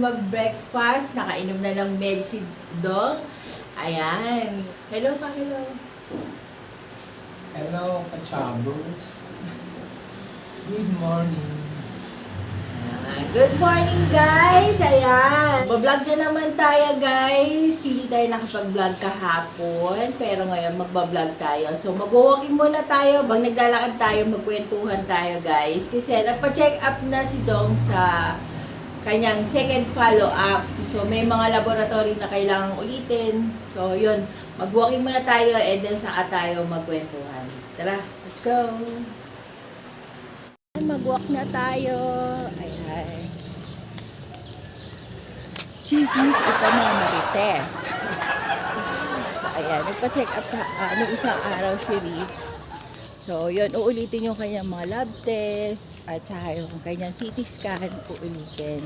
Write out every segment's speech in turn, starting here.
mag-breakfast. Nakainom na ng med si Dong. Ayan. Hello pa, hello. Hello, kachabos. Good morning. Good morning, guys! Ayan. Mag-vlog na naman tayo, guys. Hindi tayo nakapag-vlog kahapon. Pero ngayon, mag-vlog tayo. So, mag-walking muna tayo. Bang naglalakad tayo, magkwentuhan tayo, guys. Kasi nagpa-check up na si Dong sa kanyang second follow-up. So, may mga laboratory na kailangang ulitin. So, yun. Mag-walking muna tayo and then saka tayo magkwentuhan. Tara, let's go! Mag-walk na tayo. Ayan. Chismis ito mga marites. So, ayan. Nagpa-check up nung isang araw si Rick. So, yun. Uulitin yung kanyang mga lab test at saka yung kanyang CT scan. Uulitin.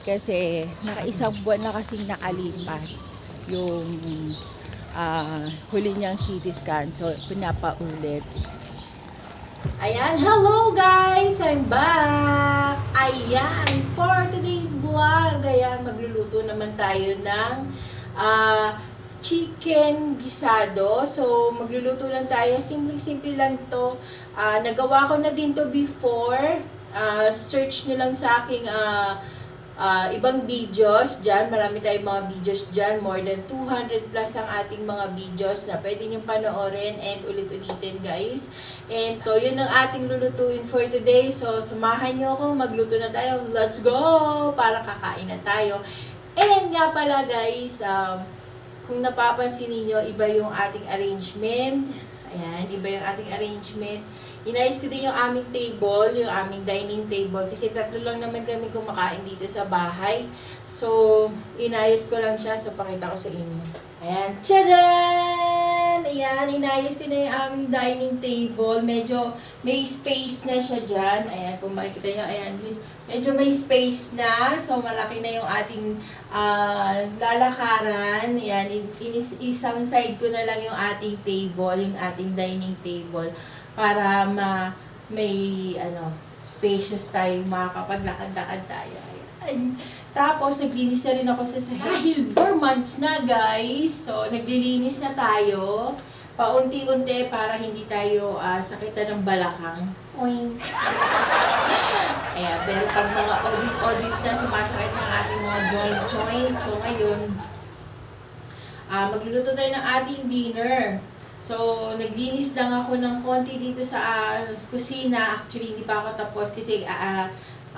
Kasi, nakaisang buwan na kasing nakalipas yung huli niyang CT scan. So, pinapaulit. Ayan, hello guys! I'm back! Ayan, for today's vlog, ayan, magluluto naman tayo ng chicken gisado. So, magluluto lang tayo. Simple-simple lang to. Nagawa ko na din to before. Search nyo lang sa aking ibang videos dyan. Marami tayong mga videos dyan. More than 200 plus ang ating mga videos na pwede nyo panoorin and ulit-ulitin, guys. And so, yun ang ating lulutuin for today. So, samahan nyo ako. Magluto na tayo. Let's go! Para kakain na tayo. And nga pala, guys, kung napapansin niyo iba yung ating arrangement. Ayan, iba yung ating arrangement. Inayos ko din yung aming table, yung aming dining table. Kasi tatlo lang naman kami kumakain dito sa bahay. So, inayos ko lang siya. So, pakita ko sa inyo. Ayan. Tchadan! Ayan, inayos ko na yung aming dining table. Medyo may space na siya dyan. Ayan, kung makikita nyo, ayan. Medyo may space na. So, malaki na yung ating lalakaran. Ayan, isang side ko na lang yung ating table, yung ating dining table. Para may spacious tayo, makakapaglakad-lakad tayo. Ayan. Tapos, naglinis na rin ako sa dahil 4 months na, guys. So, naglilinis na tayo. Paunti-unti para hindi tayo sakitan ng balakang. Oink! Ayan, pero pag mga odis na sumasakit ng ating mga joint. So, ngayon, magluluto tayo ng ating dinner. So, naglinis lang ako ng konti dito sa kusina. Actually, hindi pa ako tapos kasi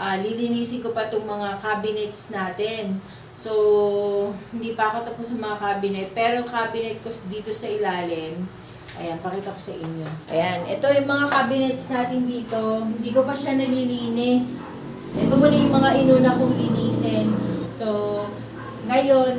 lilinisin ko pa itong mga cabinets natin. So, hindi pa ako tapos sa mga cabinet. Pero cabinet ko dito sa ilalim. Ayan, pakita ko sa inyo. Ayan, ito yung mga cabinets natin dito. Hindi ko pa siya nalilinis. Ito muna yung mga inuna kong linisin. So, ngayon,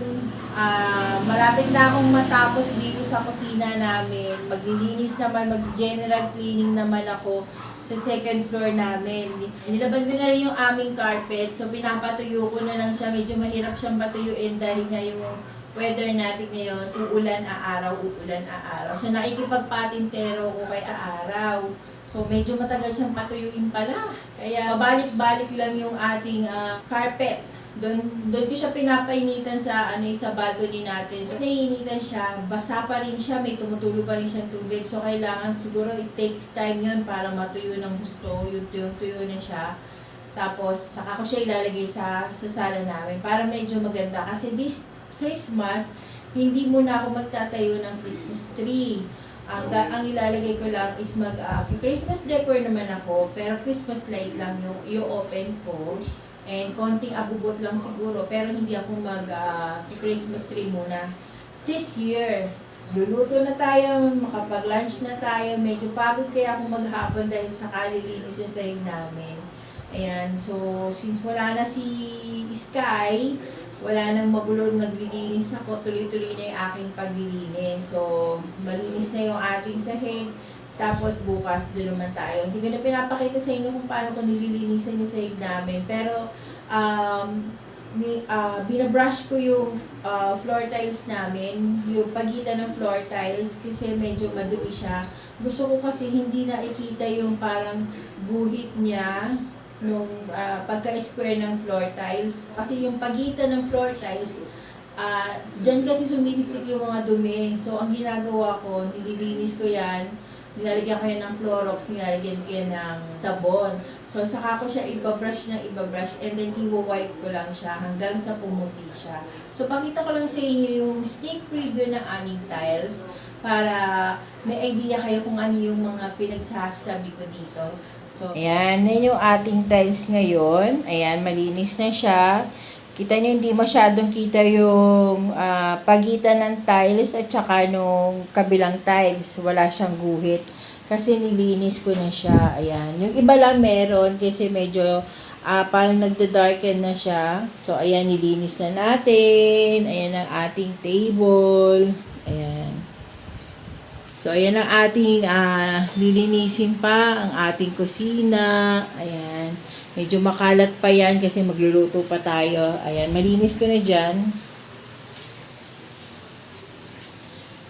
malapit na akong matapos dito sa kusina namin. Maglilinis naman, mag-general cleaning naman ako sa second floor namin. Nilaban ko na rin yung aming carpet. So, pinapatuyo ko na lang siya. Medyo mahirap siyang patuyuin dahil nga yung weather natin ngayon, uulan araw. So, nakikipagpatintero ko kay araw. So, medyo matagal siyang patuyuin pala. Kaya, mabalik-balik lang yung ating carpet. Doon ko siya pinapainitan sa sa balcony natin. So, naiinitan siya, basa pa rin siya, may tumutulo pa rin siyang tubig. So, kailangan siguro it takes time yun para matuyo ng gusto. Yung tuyo na siya. Tapos, saka ko siya ilalagay sa sala namin para medyo maganda. Kasi this Christmas, hindi muna ako magtatayo ng Christmas tree. Ang ilalagay ko lang is Christmas decor naman ako, pero Christmas light lang yung open ko. And konting abubot lang siguro, pero hindi ako Christmas tree muna. This year, luluto na tayo, makapag-lunch na tayo, medyo pagod kaya ako maghapon dahil sa kalilinis sa sahig namin. Ayan, so since wala na si Sky, wala nang mabulong naglilinis ako, tuloy-tuloy na yung aking paglilinis. So, malinis na yung ating sahig. Tapos bukas doon naman tayo. Hindi ko na pinapakita sa inyo kung paano ko nililinisan yung sahig namin. Pero binabrush ko yung floor tiles namin, yung pagitan ng floor tiles kasi medyo madumi siya. Gusto ko kasi hindi nakikita yung parang guhit niya nung pagka-square ng floor tiles. Kasi yung pagitan ng floor tiles, dyan kasi sumisiksik yung mga dumi. So, ang ginagawa ko, nililinis ko yan, nilalagyan ko yan ng Clorox, nilalagyan ko yan ng sabon. So, saka ko siya ibabrush and then i-wipe ko lang siya hanggang sa pumuti siya. So, pakita ko lang sa inyo yung sneak preview ng aming tiles para may idea kayo kung ano yung mga pinagsasabi ko dito. So, ayan, yan yung ating tiles ngayon. Ayan, malinis na siya. Kita nyo, hindi masyadong kita yung pagitan ng tiles at saka nung kabilang tiles. Wala siyang guhit. Kasi nilinis ko na siya. Ayan. Yung iba lang meron kasi medyo parang nagda-darken na siya. So, ayan, nilinis na natin. Ayan ang ating table. Ayan. So, ayan ang ating lilinisin pa, ang ating kusina. Ayan. Medyo makalat pa yan kasi magluluto pa tayo. Ayan, malinis ko na dyan.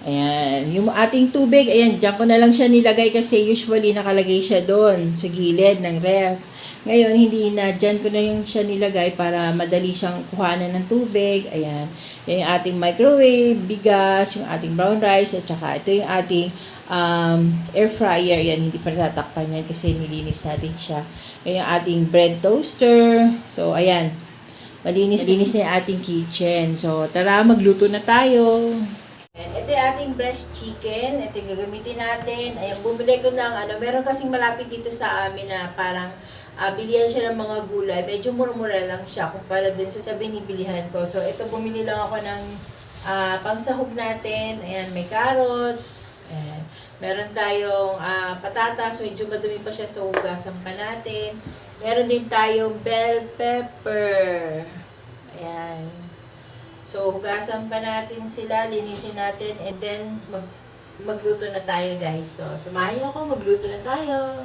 Ayan, yung ating tubig, ayan, dyan ko na lang siya nilagay kasi usually nakalagay siya doon sa gilid ng ref. Ngayon, hindi na, dyan ko na yung siya nilagay para madali siyang kuhanan ng tubig. Ayan, yung ating microwave, bigas, yung ating brown rice, at saka ito yung ating air fryer. Yan, hindi pa natatakpan yan kasi nilinis natin siya. Yung ating bread toaster. So, ayan, malinis na yung ating kitchen. So, tara, magluto na tayo. Ito yung ating breast chicken. Ito yung gagamitin natin. Ayan, bumili ko ng meron kasing malapit dito sa amin na parang bilihan siya ng mga gulay. Medyo mura-mura lang siya kumpara dun sa binibilihan ko. So, ito bumili lang ako ng pangsahog natin. Ayan, may carrots. Ayan. Meron tayong patatas. Medyo madumi pa siya, so hugasan pa natin. Meron din tayong bell pepper. Ayan. So, hugasan pa natin sila, linisin natin, and then magluto na tayo, guys. So, sumayo ako, magluto na tayo.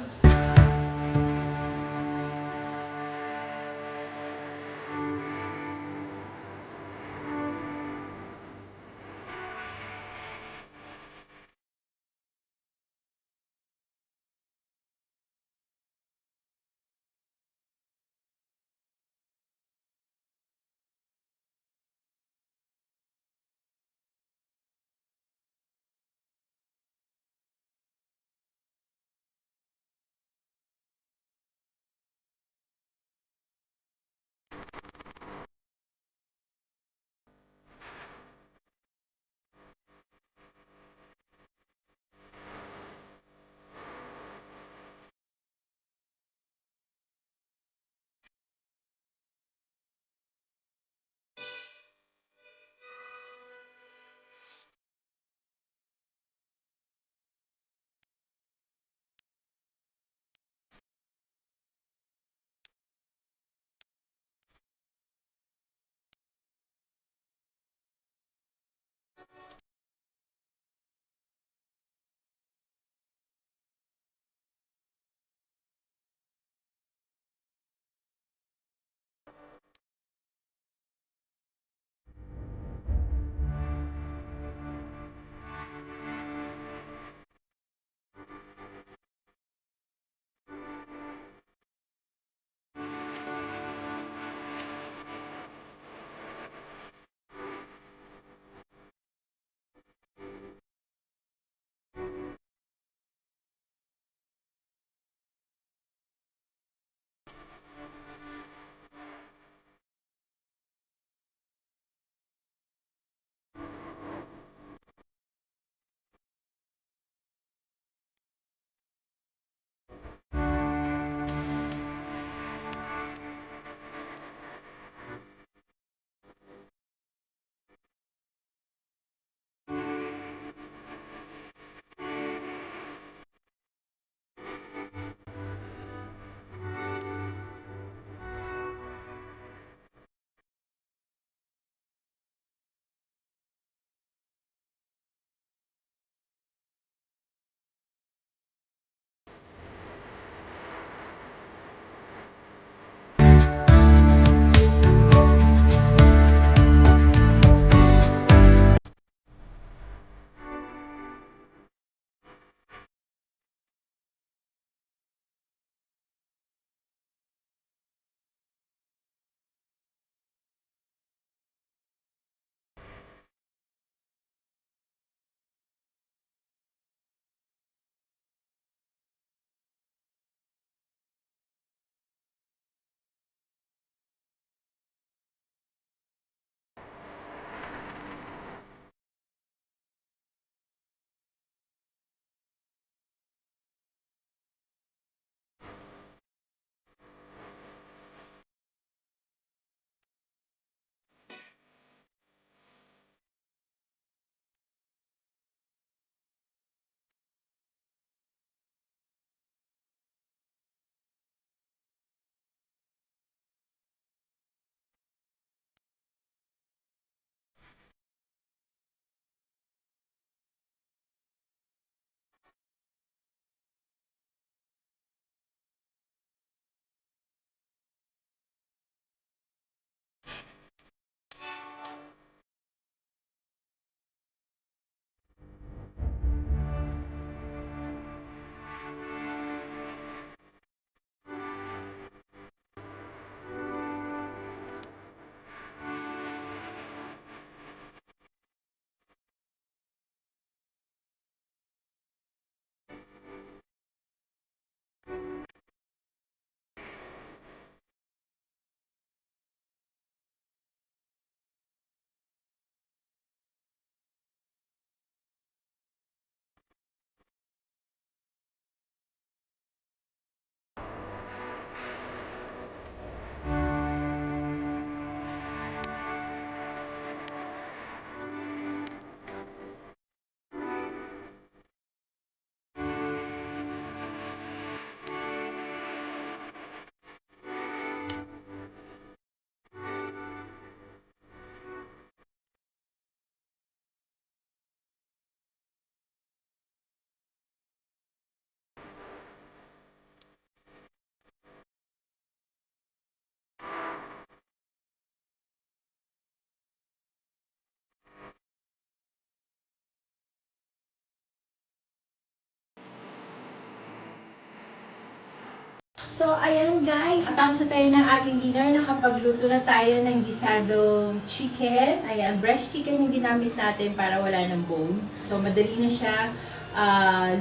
So, ayan guys, tapos na tayo ng ating dinner. Nakapagluto na tayo ng gisadong chicken. Ayan, breast chicken yung ginamit natin para wala ng bone. So, madali na siya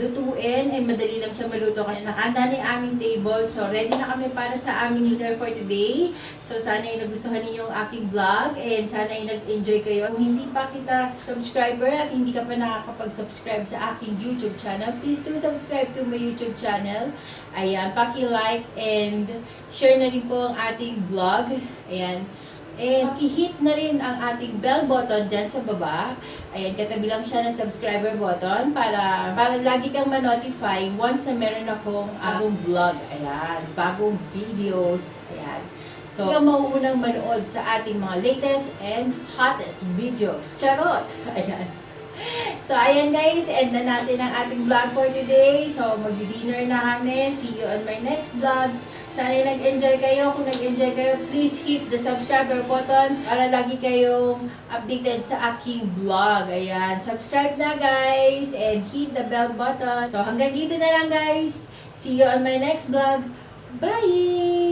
lutuin and madali lang siya maluto kasi nakahanda na yung aming table. So, ready na kami para sa aming dinner for today. So, sana ay nagustuhan ninyo yung aking vlog and sana ay nag-enjoy kayo. Kung hindi pa kita subscriber at hindi ka pa nakakapag-subscribe sa aking YouTube channel, please do subscribe to my YouTube channel. Ayan, paki-like and share na rin po ang ating vlog. Ayan. And i-hit na rin ang ating bell button dyan sa baba. Ayan, katabi lang siya ng subscriber button para lagi kang ma-notify once na meron akong bagong vlog. Ayan, bagong videos. Ayan. So, ikaw mauunang manood sa ating mga latest and hottest videos. Charot! Ayan. So, ayan guys, end na natin ang ating vlog for today. So, magdi-dinner na kami. See you on my next vlog. Sana nag-enjoy kayo. Kung nag-enjoy kayo, please hit the subscriber button para lagi kayong updated sa aking vlog. Ayan, subscribe na guys and hit the bell button. So, hanggang dito na lang guys. See you on my next vlog. Bye!